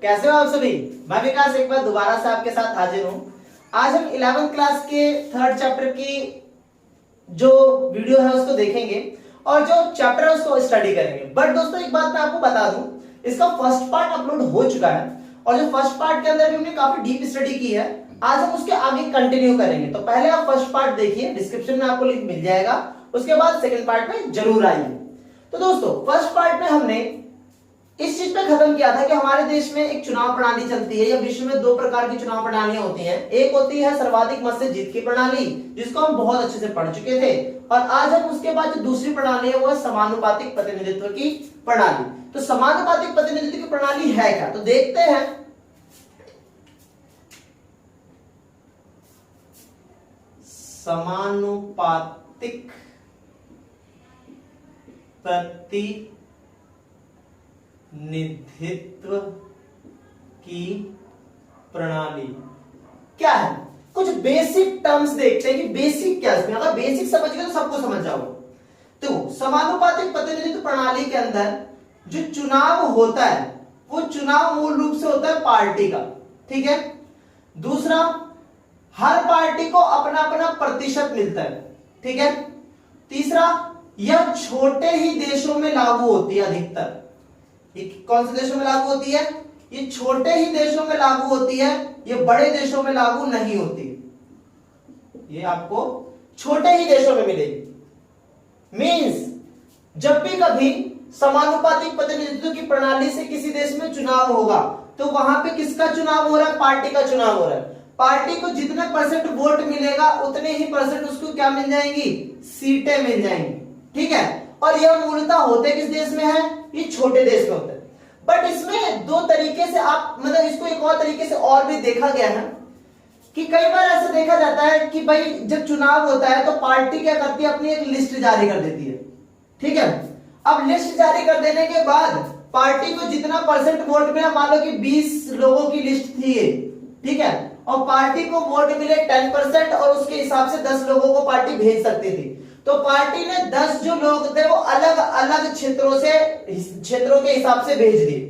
कैसे हो आप सभी। मैं विकास एक बार दोबारा से आपके साथ हाजिर हूं। आज हम 11th क्लास के थर्ड चैप्टर की जो वीडियो है उसको देखेंगे और जो चैप्टर है उसको स्टडी करेंगे। बट दोस्तों एक बात मैं आपको बता दूं, इसका फर्स्ट पार्ट अपलोड हो चुका है और जो फर्स्ट पार्ट के अंदर भी हमने काफी डीप स्टडी की है। आज हम उसके आगे कंटिन्यू करेंगे। तो पहले आप फर्स्ट पार्ट देखिए, डिस्क्रिप्शन में आपको लिंक मिल जाएगा। उसके बाद सेकंड पार्ट में जरूर आइए। तो दोस्तों फर्स्ट पार्ट में हमने इस चीज पे खत्म किया था कि हमारे देश में एक चुनाव प्रणाली चलती है या विश्व में दो प्रकार की चुनाव प्रणालियां होती हैं। एक होती है सर्वाधिक मत से जीत की प्रणाली, जिसको हम बहुत अच्छे से पढ़ चुके थे, और आज हम उसके बाद जो दूसरी प्रणाली है वो है समानुपातिक प्रतिनिधित्व की प्रणाली। तो समानुपातिक प्रतिनिधित्व की प्रणाली है क्या, तो देखते हैं। समानुपातिक प्रतिनिधित्व की प्रणाली क्या है। कुछ बेसिक टर्म्स देखते हैं कि बेसिक क्या है। अगर बेसिक समझ गए तो सबको समझ जाओगे। तो समानुपातिक प्रतिनिधित्व प्रणाली के अंदर जो चुनाव होता है वो चुनाव मूल रूप से होता है पार्टी का, ठीक है। दूसरा, हर पार्टी को अपना अपना प्रतिशत मिलता है, ठीक है। तीसरा, यह छोटे ही देशों में लागू होती है अधिकतर। कौन से देशों में लागू होती है? ये छोटे ही देशों में लागू होती है, ये बड़े देशों में लागू नहीं होती। ये आपको छोटे ही देशों में मिलेगी। मींस जब भी कभी समानुपातिक प्रतिनिधित्व की प्रणाली से किसी देश में चुनाव होगा तो वहां पे किसका चुनाव हो रहा है? पार्टी का चुनाव हो रहा है। पार्टी को जितने परसेंट वोट मिलेगा उतने ही परसेंट उसको क्या मिल जाएंगी? सीटें मिल जाएंगी, ठीक है। और यह मूलतः होते किस देश में है? ये छोटे देश में होते हैं। बट इसमें दो तरीके से आप मतलब इसको एक और तरीके से और भी देखा गया है कि कई बार ऐसा देखा जाता है कि भाई जब चुनाव होता है तो पार्टी क्या करती है? अपनी एक लिस्ट जारी कर देती है, ठीक है। अब लिस्ट जारी कर देने के बाद पार्टी को जितना परसेंट वोट मिला, मान लो कि 20 लोगों की लिस्ट थी ये, ठीक है, और पार्टी को वोट मिले 10% और उसके हिसाब से 10 लोगों को पार्टी भेज सकती थी। तो पार्टी ने 10 जो लोग थे वो अलग अलग क्षेत्रों के हिसाब से भेज दिए।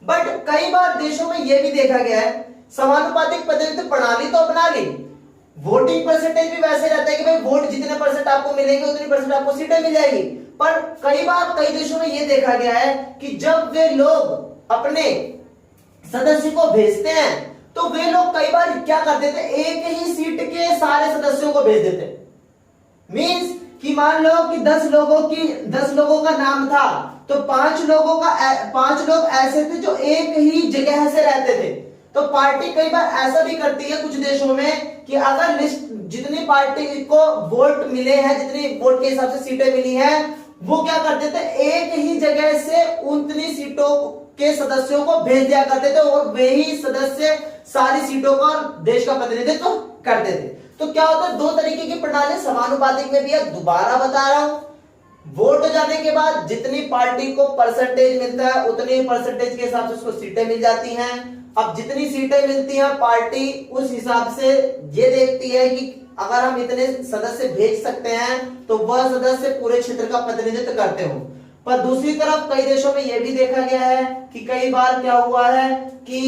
बट कई बार देशों में यह भी देखा गया है, समानुपातिक प्रतिनिधित्व प्रणाली तो अपना ली, वोटिंग परसेंटेज भी वैसे रहता है कि भाई वोट जितने परसेंट आपको मिलेंगे उतनी परसेंट आपको सीटें मिल जाएगी। पर कई बार कई देशों में यह देखा गया है कि जब वे लोग अपने सदस्य को भेजते हैं तो वे लोग कई बार क्या कर देते? एक ही सीट के सारे सदस्यों को भेज देते। मींस कि मान लो कि 10 लोगों का नाम था तो 5 लोग ऐसे थे जो एक ही जगह से रहते थे। तो पार्टी कई बार ऐसा भी करती है कुछ देशों में कि अगर लिस्ट जितनी पार्टी को वोट मिले हैं, जितनी वोट के हिसाब से सीटें मिली हैं, वो क्या करते थे? एक ही जगह से उतनी सीटों के सदस्यों को भेज दिया करते थे और वे ही सदस्य सारी सीटों का देश का प्रतिनिधित्व करते थे। तो क्या होता है? दो तरीके की प्रणाली समानुपातिक में भी है। दोबारा बता रहा हूं, वोट हो जाने के बाद जितनी पार्टी को परसेंटेज मिलता है उतने ही परसेंटेज के हिसाब से उसको सीटें मिल जाती हैं। अब जितनी सीटें मिलती हैं पार्टी उस हिसाब से ये देखती है कि अगर हम इतने सदस्य भेज सकते हैं तो वह सदस्य पूरे क्षेत्र का प्रतिनिधित्व करते हो। पर दूसरी तरफ कई देशों में यह भी देखा गया है कि कई बार क्या हुआ है कि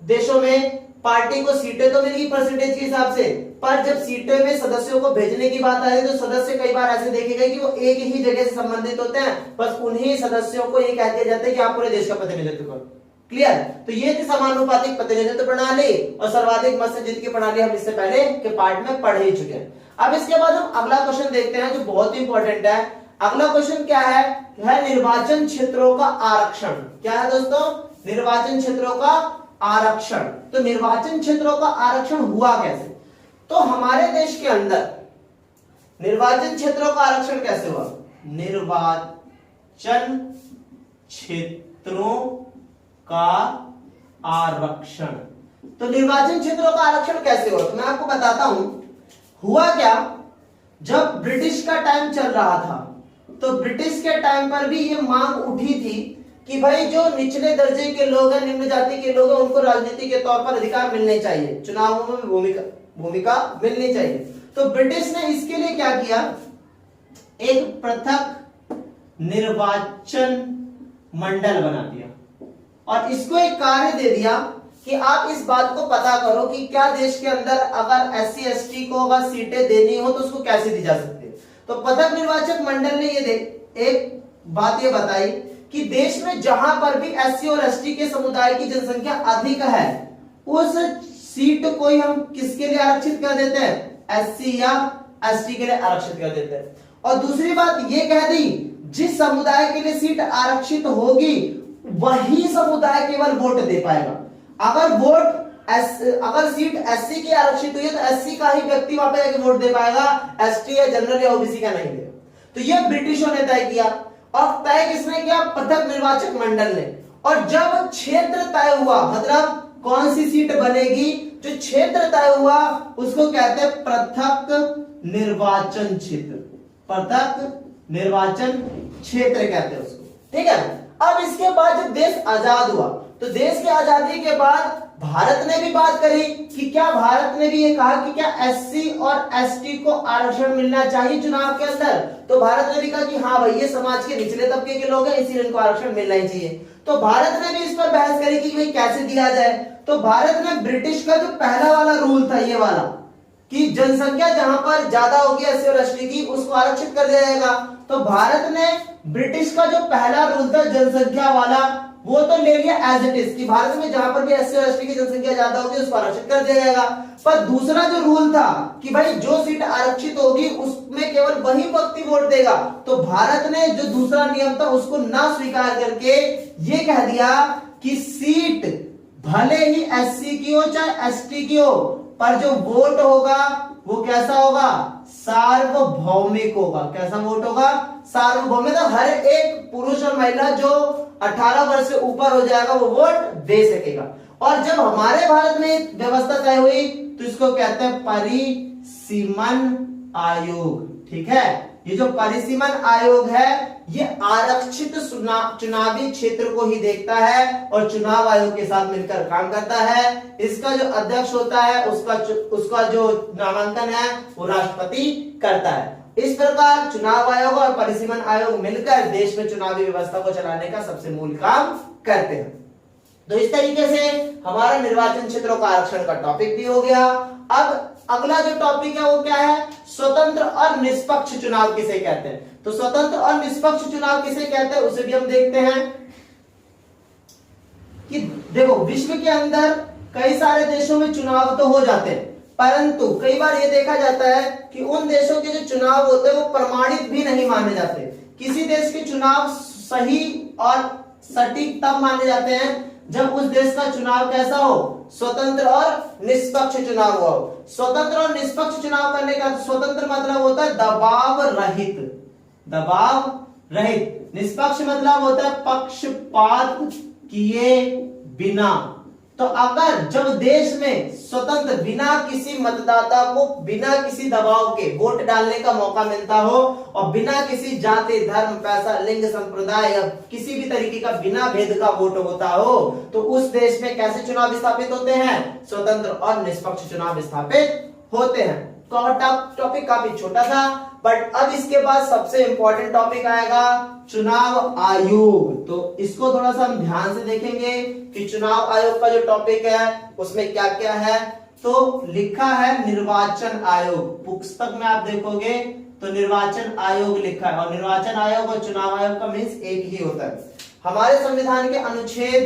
देशों में पार्टी को सीटें तो मिली परसेंटेज के हिसाब से, पर जब सीटें में सदस्यों को भेजने की बात आई तो सदस्य कई बार ऐसे देखे गए कि वो एक ही जगह से संबंधित होते हैं, बस उन्हीं सदस्यों को ये कह दिया जाता है कि आप पूरे देश का प्रतिनिधित्व करो। क्लियर? तो ये थी समानुपातिक प्रतिनिधित्व प्रणाली और सर्वाधिक मत से जीत की प्रणाली। हम इससे पहले के पार्ट में पढ़ ही चुके हैं। अब इसके बाद हम अगला क्वेश्चन देखते हैं जो बहुत ही इंपॉर्टेंट है। अगला क्वेश्चन क्या है निर्वाचन क्षेत्रों का आरक्षण। क्या है दोस्तों? निर्वाचन क्षेत्रों का आरक्षण। तो निर्वाचन क्षेत्रों का आरक्षण हुआ कैसे? तो हमारे देश के अंदर निर्वाचन क्षेत्रों का आरक्षण कैसे हुआ? निर्वाचन क्षेत्रों का आरक्षण। तो निर्वाचन क्षेत्रों का आरक्षण कैसे हुआ? तो मैं आपको बताता हूं। हुआ क्या, जब ब्रिटिश का टाइम चल रहा था तो ब्रिटिश के टाइम पर भी ये मांग उठी थी कि भाई जो निचले दर्जे के लोग हैं, निम्न जाति के लोग हैं, उनको राजनीति के तौर पर अधिकार मिलने चाहिए, चुनावों में भूमिका मिलनी चाहिए। तो ब्रिटिश ने इसके लिए क्या किया? एक पृथक निर्वाचन मंडल बना दिया। और इसको एक कार्य दे दिया कि आप इस बात को पता करो कि क्या देश के अंदर अगर SC ST को अगर सीटें देनी हो तो उसको कैसे दी जा सकती है। तो पथक निर्वाचक मंडल ने एक बात ये बताई कि देश में जहां पर भी SC और ST के समुदाय की जनसंख्या अधिक है उस सीट को ही हम किसके लिए आरक्षित कर देते हैं, SC या ST के लिए आरक्षित कर देते हैं। और दूसरी बात ये कह दी जिस समुदाय के लिए सीट आरक्षित होगी वही समुदाय केवल वोट दे पाएगा। अगर सीट SC की आरक्षित हुई है तो SC का ही व्यक्ति वहां पे जाके वोट दे पाएगा, ST या जनरल या OBC का नहीं देगा। तो ये ब्रिटिशों ने तय किया और तय किसने किया, पथक निर्वाचक मंडल ने। और जब क्षेत्र तय हुआ मतलब कौन सी सीट बनेगी, जो क्षेत्र तय हुआ उसको कहते हैं पृथक निर्वाचन क्षेत्र, पृथक निर्वाचन क्षेत्र कहते हैं उसको, ठीक है। अब इसके बाद जब देश आजाद हुआ तो देश की आजादी के बाद भारत ने भी बात करी कि क्या भारत ने भी ये कहा कि क्या SC और ST को आरक्षण मिलना चाहिए चुनाव के अंदर। तो भारत ने भी कहा कि हाँ भाई ये समाज के निचले तबके के लोग हैं इसीलिए इनको आरक्षण मिलना ही चाहिए। तो भारत ने भी इस पर बहस करी कि भाई कैसे दिया जाए। तो भारत ने ब्रिटिश का जो पहला वाला रूल था ये वाला कि जनसंख्या जहां पर ज्यादा होगी SC और ST की उसको आरक्षित कर दिया जाएगा। तो भारत ने ब्रिटिश का जो पहला रूल था जनसंख्या वाला वो तो ले लिया एज इट इज कि भारत में जहां पर भी SC और ST की जनसंख्या ज्यादा होगी उसको आरक्षित कर दिया जाएगा। पर दूसरा जो रूल था कि भाई जो सीट आरक्षित होगी उसमें केवल वही व्यक्ति वोट देगा। तो भारत ने जो दूसरा नियम था उसको ना स्वीकार करके ये कह दिया कि सीट भले ही SC की हो चाहे ST की हो पर जो वोट होगा वो कैसा होगा, सार्वभौमिक होगा। कैसा वोट होगा, सार्वभौमिक। तो हर एक पुरुष और महिला जो 18 वर्ष से ऊपर हो जाएगा वो वोट दे सकेगा। और जब हमारे भारत में व्यवस्था तय हुई तो इसको कहते हैं परिसीमन आयोग, ठीक है। ये जो परिसीमन आयोग है ये आरक्षित चुनावी क्षेत्र को ही देखता है और चुनाव आयोग के साथ मिलकर काम करता है। इसका जो अध्यक्ष होता है उसका जो नामांकन है वो राष्ट्रपति करता है। इस प्रकार चुनाव आयोग और परिसीमन आयोग मिलकर देश में चुनावी व्यवस्था को चलाने का सबसे मूल काम करते हैं। तो इस तरीके से हमारा निर्वाचन क्षेत्रों का आरक्षण का टॉपिक भी हो गया। अब अगला जो टॉपिक है वो क्या है, स्वतंत्र और निष्पक्ष चुनाव किसे कहते हैं। तो स्वतंत्र और निष्पक्ष चुनाव किसे कहते हैं उसे भी हम देखते हैं कि देखो विश्व के अंदर कई सारे देशों में चुनाव तो हो जाते हैं परंतु कई बार ये देखा जाता है कि उन देशों के जो चुनाव होते हैं वो प्रमाणित भी नहीं माने जाते। किसी देश के चुनाव सही और सटीक तब माने जाते हैं जब उस देश का चुनाव कैसा हो, स्वतंत्र और निष्पक्ष चुनाव हो। स्वतंत्र और निष्पक्ष चुनाव करने का स्वतंत्र मतलब होता है दबाव रहित, दबाव रहित। निष्पक्ष मतलब होता है पक्षपात किए बिना। तो अगर जब देश में स्वतंत्र बिना किसी मतदाता को बिना किसी दबाव के वोट डालने का मौका मिलता हो और बिना किसी जाति धर्म पैसा लिंग संप्रदाय या किसी भी तरीके का बिना भेद का वोट होता हो तो उस देश में कैसे चुनाव स्थापित होते हैं, स्वतंत्र और निष्पक्ष चुनाव स्थापित होते हैं। तो टॉपिक काफी छोटा था बट अब इसके बाद सबसे इंपॉर्टेंट टॉपिक आएगा चुनाव आयोग। तो इसको थोड़ा सा हम ध्यान से देखेंगे कि चुनाव आयोग का जो टॉपिक है उसमें क्या क्या है। तो लिखा है निर्वाचन आयोग, पुस्तक में आप देखोगे तो निर्वाचन आयोग लिखा है और निर्वाचन आयोग और चुनाव आयोग का मीन्स एक ही होता है। हमारे संविधान के अनुच्छेद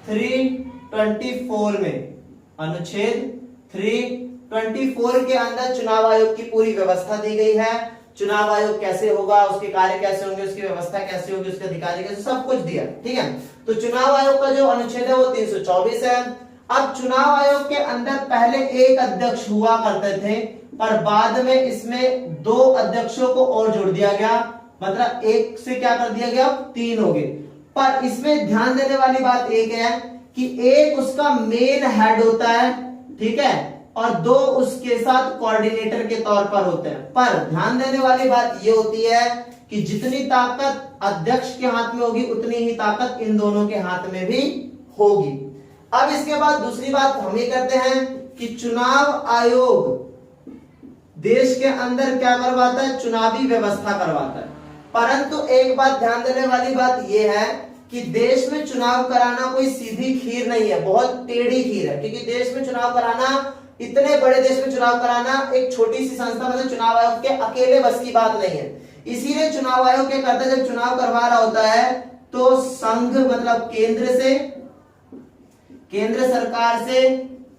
324 में, अनुच्छेद 324 के अंदर चुनाव आयोग की पूरी व्यवस्था दी गई है। चुनाव आयोग कैसे होगा, उसके कार्य कैसे होंगे, उसकी व्यवस्था कैसे होगी, उसके अधिकारी कैसे, सब कुछ दिया, ठीक है। तो चुनाव आयोग का जो अनुच्छेद है वो 324 है। अब चुनाव आयोग के अंदर पहले एक अध्यक्ष हुआ करते थे पर बाद में इसमें 2 अध्यक्षों को और जोड़ दिया गया, मतलब एक से क्या कर दिया गया, 3 हो गए। पर इसमें ध्यान देने वाली बात एक है कि एक उसका मेन हेड होता है, ठीक है, और 2 उसके साथ कोऑर्डिनेटर के तौर पर होते हैं। पर ध्यान देने वाली बात यह होती है कि जितनी ताकत अध्यक्ष के हाथ में होगी उतनी ही ताकत इन दोनों के हाथ में भी होगी। अब इसके बाद दूसरी बात हम ये करते हैं कि चुनाव आयोग देश के अंदर क्या करवाता है, चुनावी व्यवस्था करवाता है। परंतु एक बात ध्यान देने वाली बात यह है कि देश में चुनाव कराना कोई सीधी खीर नहीं है, बहुत टेढ़ी खीर है, क्योंकि देश में चुनाव कराना, इतने बड़े देश में चुनाव कराना एक छोटी सी संस्था मतलब चुनाव आयोग के अकेले बस की बात नहीं है। इसीलिए चुनाव आयोग क्या करता है, जब चुनाव करवा रहा होता है तो संघ मतलब केंद्र सरकार से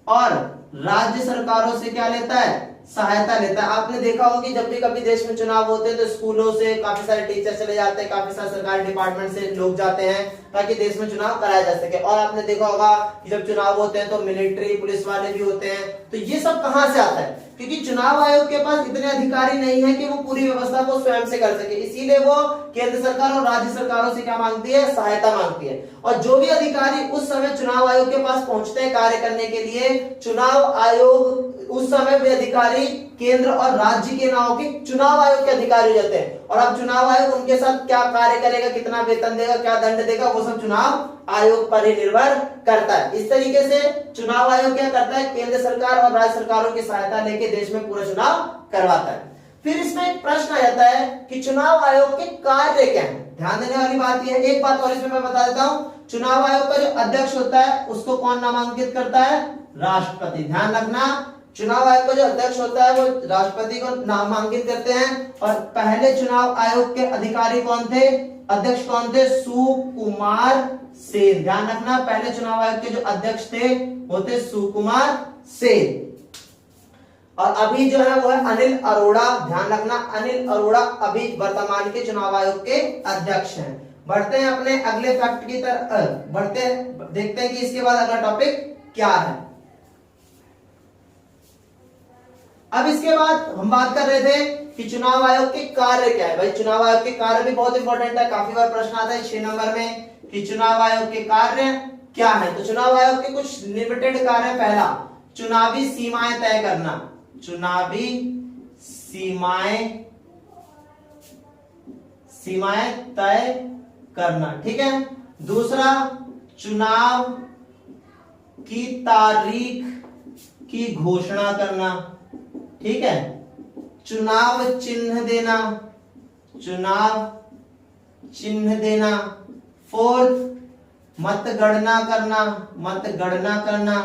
और राज्य सरकारों से क्या लेता है, सहायता लेता है। आपने देखा होगा कि जब भी कभी देश में चुनाव होते हैं तो स्कूलों से काफी सारे टीचर चले जाते हैं, काफी सारे सरकारी डिपार्टमेंट से लोग जाते हैं ताकि देश में चुनाव कराया जा सके। और आपने देखा होगा कि जब चुनाव होते हैं तो मिलिट्री पुलिस वाले भी होते हैं। तो ये सब कहां से आता है, क्योंकि चुनाव आयोग के पास इतने अधिकारी नहीं है कि वो पूरी व्यवस्था को स्वयं से कर सके, इसीलिए वो केंद्र सरकार और राज्य सरकारों से क्या मांगती है, सहायता मांगती है। और जो भी अधिकारी उस समय चुनाव आयोग के पास पहुंचते हैं कार्य करने के लिए, चुनाव आयोग उस समय वे अधिकारी केंद्र और राज्य के नाम के चुनाव आयोग के अधिकारी हो जाते हैं। और अब चुनाव आयोग उनके साथ क्या कार्य करेगा, कितना वेतन देगा, क्या दंड देगा, वो सब चुनाव आयोग पर ही निर्भर करता है। इस तरीके से चुनाव आयोग क्या करता है, केंद्र सरकार और राज्य सरकारों की सहायता लेके देश में पूरा चुनाव करवाता है। फिर इसमें एक प्रश्न आ जाता है कि चुनाव आयोग के कार्य क्या है। ध्यान देने वाली बात यह है, एक बात और इसमें मैं बता देता हूं, चुनाव आयोग का जो अध्यक्ष होता है उसको कौन नामांकित करता है, राष्ट्रपति। ध्यान रखना, चुनाव आयोग का जो अध्यक्ष होता है वो राष्ट्रपति को नामांकित करते हैं। और पहले चुनाव आयोग के अधिकारी कौन थे, अध्यक्ष कौन थे, सुकुमार सेन। ध्यान रखना, पहले चुनाव आयोग के जो अध्यक्ष थे वो थे सुकुमार सेन। और अभी जो है वो है अनिल अरोड़ा। ध्यान रखना, अनिल अरोड़ा अभी वर्तमान के चुनाव आयोग के अध्यक्ष हैं। बढ़ते हैं अपने अगले फैक्ट की तरफ, बढ़ते हैं, देखते हैं कि इसके बाद अगला टॉपिक क्या है। अब इसके बाद हम बात कर रहे थे कि चुनाव आयोग के कार्य क्या है। भाई चुनाव आयोग के कार्य भी बहुत इंपॉर्टेंट है, काफी बार प्रश्न आता है 6 नंबर में कि चुनाव आयोग के कार्य क्या है। तो चुनाव आयोग के कुछ लिमिटेड कार्य, पहला चुनावी सीमाएं तय करना, चुनावी सीमाएं तय करना, ठीक है। दूसरा चुनाव की तारीख की घोषणा करना, ठीक है। चुनाव चिन्ह देना, चुनाव चिन्ह देना। फोर्थ मतगणना करना, मतगणना करना।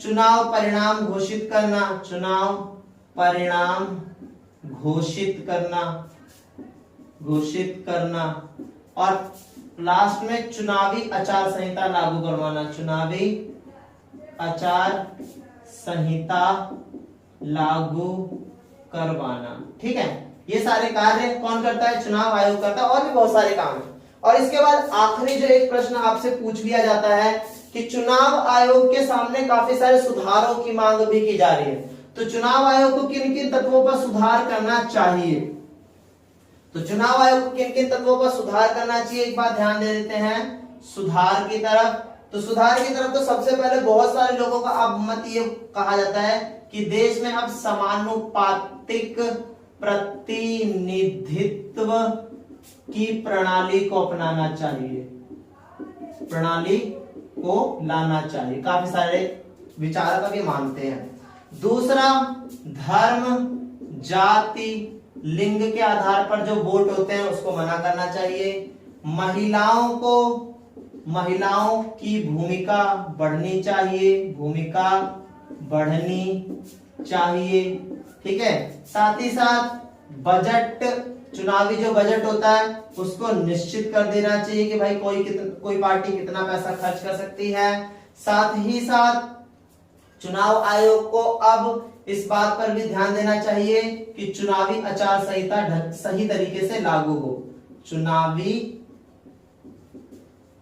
चुनाव परिणाम घोषित करना, चुनाव परिणाम घोषित करना, घोषित करना। और लास्ट में चुनावी आचार संहिता लागू करवाना, चुनावी आचार संहिता लागू करवाना, ठीक है। ये सारे कार्य कौन करता है, चुनाव आयोग करता है। और भी बहुत सारे काम है। और इसके बाद आखिरी जो एक प्रश्न आपसे पूछ लिया जाता है कि चुनाव आयोग के सामने काफी सारे सुधारों की मांग भी की जा रही है, तो चुनाव आयोग को किन किन तत्वों पर सुधार करना चाहिए। तो चुनाव आयोग को किन किन तत्वों पर सुधार करना चाहिए, एक बात ध्यान दे देते हैं सुधार की तरफ। तो सुधार की तरफ तो सबसे पहले बहुत सारे लोगों का अब मत ये कहा जाता है कि देश में अब समानुपातिक प्रतिनिधित्व की प्रणाली को अपनाना चाहिए, प्रणाली को लाना चाहिए। काफी सारे विचारक अभी मानते हैं। दूसरा धर्म जाति लिंग के आधार पर जो वोट होते हैं उसको मना करना चाहिए। महिलाओं की भूमिका बढ़नी चाहिए, भूमिका बढ़नी चाहिए, ठीक है। साथ ही साथ बजट, चुनावी जो बजट होता है उसको निश्चित कर देना चाहिए कि भाई कोई पार्टी कितना पैसा खर्च कर सकती है। साथ ही साथ चुनाव आयोग को अब इस बात पर भी ध्यान देना चाहिए कि चुनावी आचार संहिता सही तरीके से लागू हो। चुनावी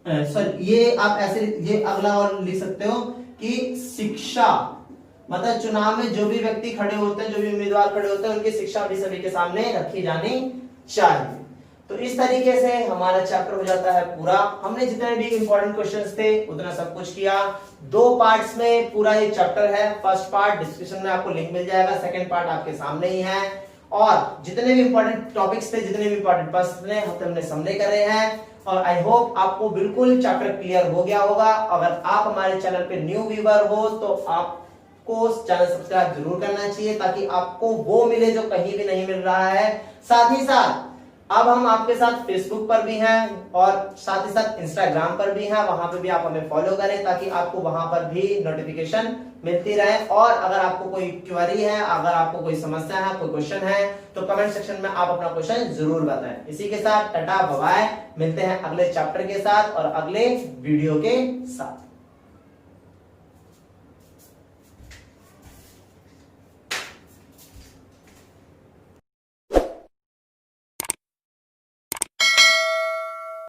ये आप ऐसे, ये अगला और लिख सकते हो कि शिक्षा, मतलब चुनाव में जो भी व्यक्ति खड़े होते हैं, जो भी उम्मीदवार खड़े होते हैं, उनकी शिक्षा भी सभी के सामने रखी जानी चाहिए। तो इस तरीके से हमारा चैप्टर हो जाता है पूरा। हमने जितने भी इंपॉर्टेंट क्वेश्चंस थे उतना सब कुछ किया। 2 पार्ट्स में पूरा ये चैप्टर है। फर्स्ट पार्ट डिस्क्रिप्शन में आपको लिंक मिल जाएगा, सेकंड पार्ट आपके सामने ही है। और जितने भी इंपॉर्टेंट टॉपिक्स थे, जितने भी इंपॉर्टेंट प्रश्न थे, हमने समझे करे हैं। और आई होप आपको बिल्कुल चैप्टर क्लियर हो गया होगा। अगर आप हमारे चैनल पे न्यू व्यूअर हो तो आपको चैनल सब्सक्राइब जरूर करना चाहिए ताकि आपको वो मिले जो कहीं भी नहीं मिल रहा है। साथ ही साथ अब हम आपके साथ फेसबुक पर भी हैं और साथ ही साथ इंस्टाग्राम पर भी हैं, वहां पे भी आप हमें फॉलो करें ताकि आपको वहां पर भी नोटिफिकेशन मिलती रहे। और अगर आपको कोई क्वेरी है, अगर आपको कोई समस्या है, कोई क्वेश्चन है, तो कमेंट सेक्शन में आप अपना क्वेश्चन जरूर बताएं। इसी के साथ टाटा बाय बाय, मिलते हैं अगले चैप्टर के साथ और अगले वीडियो के साथ।